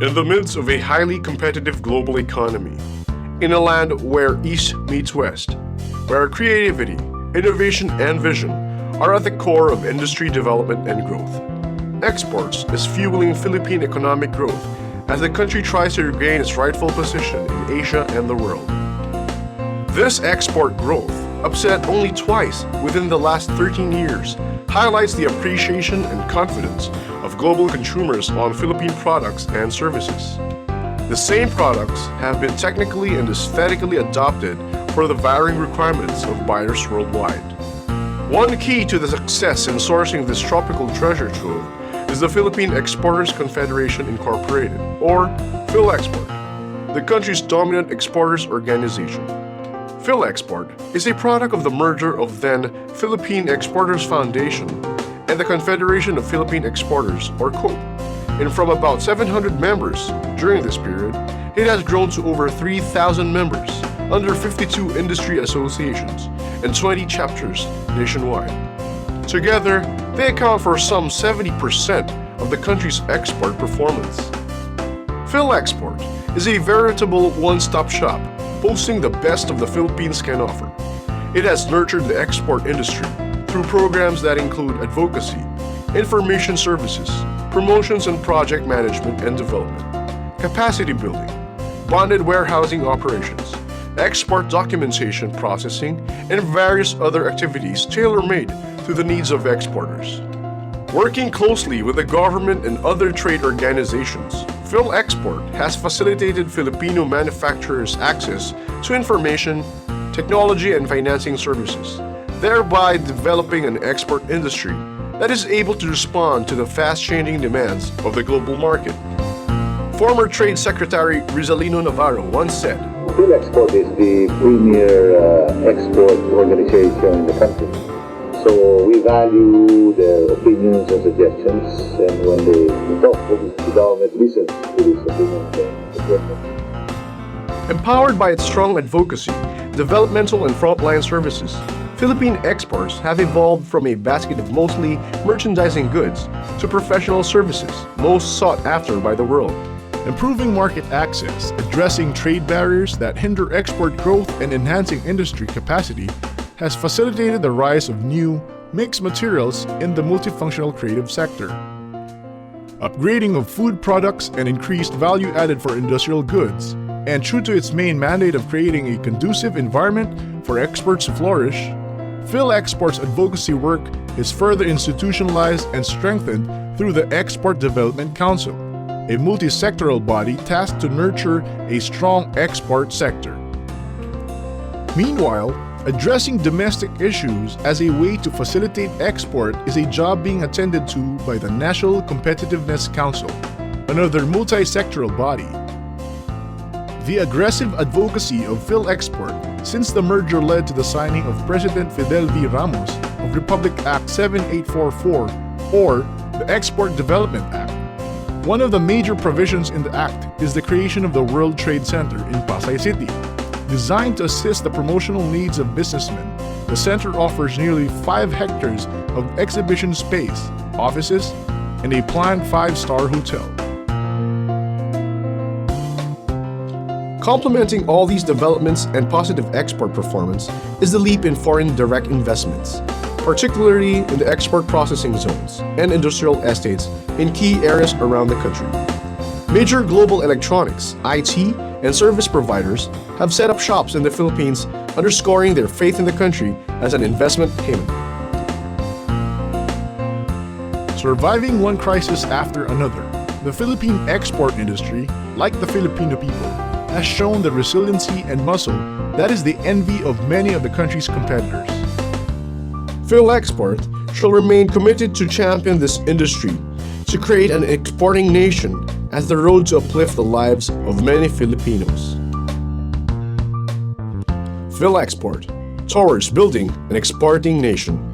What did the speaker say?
In the midst of a highly competitive global economy, in a land where East meets West, where creativity, innovation, and vision are at the core of industry development and growth, exports is fueling Philippine economic growth as the country tries to regain its rightful position in Asia and the world. This export growth, upset only twice within the last 13 years, highlights the appreciation and confidence of global consumers on Philippine products and services. The same products have been technically and aesthetically adopted for the varying requirements of buyers worldwide. One key to the success in sourcing this tropical treasure trove is the Philippine Exporters Confederation Incorporated, or Philexport, the country's dominant exporters organization. Philexport is a product of the merger of then Philippine Exporters Foundation and the Confederation of Philippine Exporters, or COFE. And from about 700 members during this period, it has grown to over 3,000 members under 52 industry associations and 20 chapters nationwide. Together, they account for some 70% of the country's export performance. Philexport is a veritable one-stop shop, boasting the best of the Philippines can offer. It has nurtured the export industry through programs that include advocacy, information services, promotions and project management and development, capacity building, bonded warehousing operations, export documentation processing, and various other activities tailor-made to the needs of exporters. Working closely with the government and other trade organizations, Philexport has facilitated Filipino manufacturers access to information, technology, and financing services, thereby developing an export industry that is able to respond to the fast-changing demands of the global market. Former Trade Secretary Rizalino Navarro once said, Philexport is the premier export organization in the country. So we value their opinions and suggestions, and when they talk, the government listens to these opinions and suggestions. Empowered by its strong advocacy, developmental and frontline services, Philippine exports have evolved from a basket of mostly merchandising goods to professional services, most sought after by the world. Improving market access, addressing trade barriers that hinder export growth, and enhancing industry capacity has facilitated the rise of new, mixed materials in the multifunctional creative sector. Upgrading of food products and increased value added for industrial goods, and true to its main mandate of creating a conducive environment for exports to flourish, Philexport's advocacy work is further institutionalized and strengthened through the Export Development Council, a multi-sectoral body tasked to nurture a strong export sector. Meanwhile, addressing domestic issues as a way to facilitate export is a job being attended to by the National Competitiveness Council, another multi-sectoral body. The aggressive advocacy of Philexport since the merger led to the signing of President Fidel V. Ramos of Republic Act 7844, or the Export Development Act. One of the major provisions in the act is the creation of the World Trade Center in Pasay City. Designed to assist the promotional needs of businessmen, the center offers nearly 5 hectares of exhibition space, offices, and a planned 5-star hotel. Complementing all these developments and positive export performance is the leap in foreign direct investments, particularly in the export processing zones and industrial estates in key areas around the country. Major global electronics, IT, and service providers have set up shops in the Philippines, underscoring their faith in the country as an investment haven. Surviving one crisis after another, the Philippine export industry, like the Filipino people, has shown the resiliency and muscle that is the envy of many of the country's competitors. Philexport shall remain committed to champion this industry, to create an exporting nation as the road to uplift the lives of many Filipinos. Philexport, towards building an exporting nation.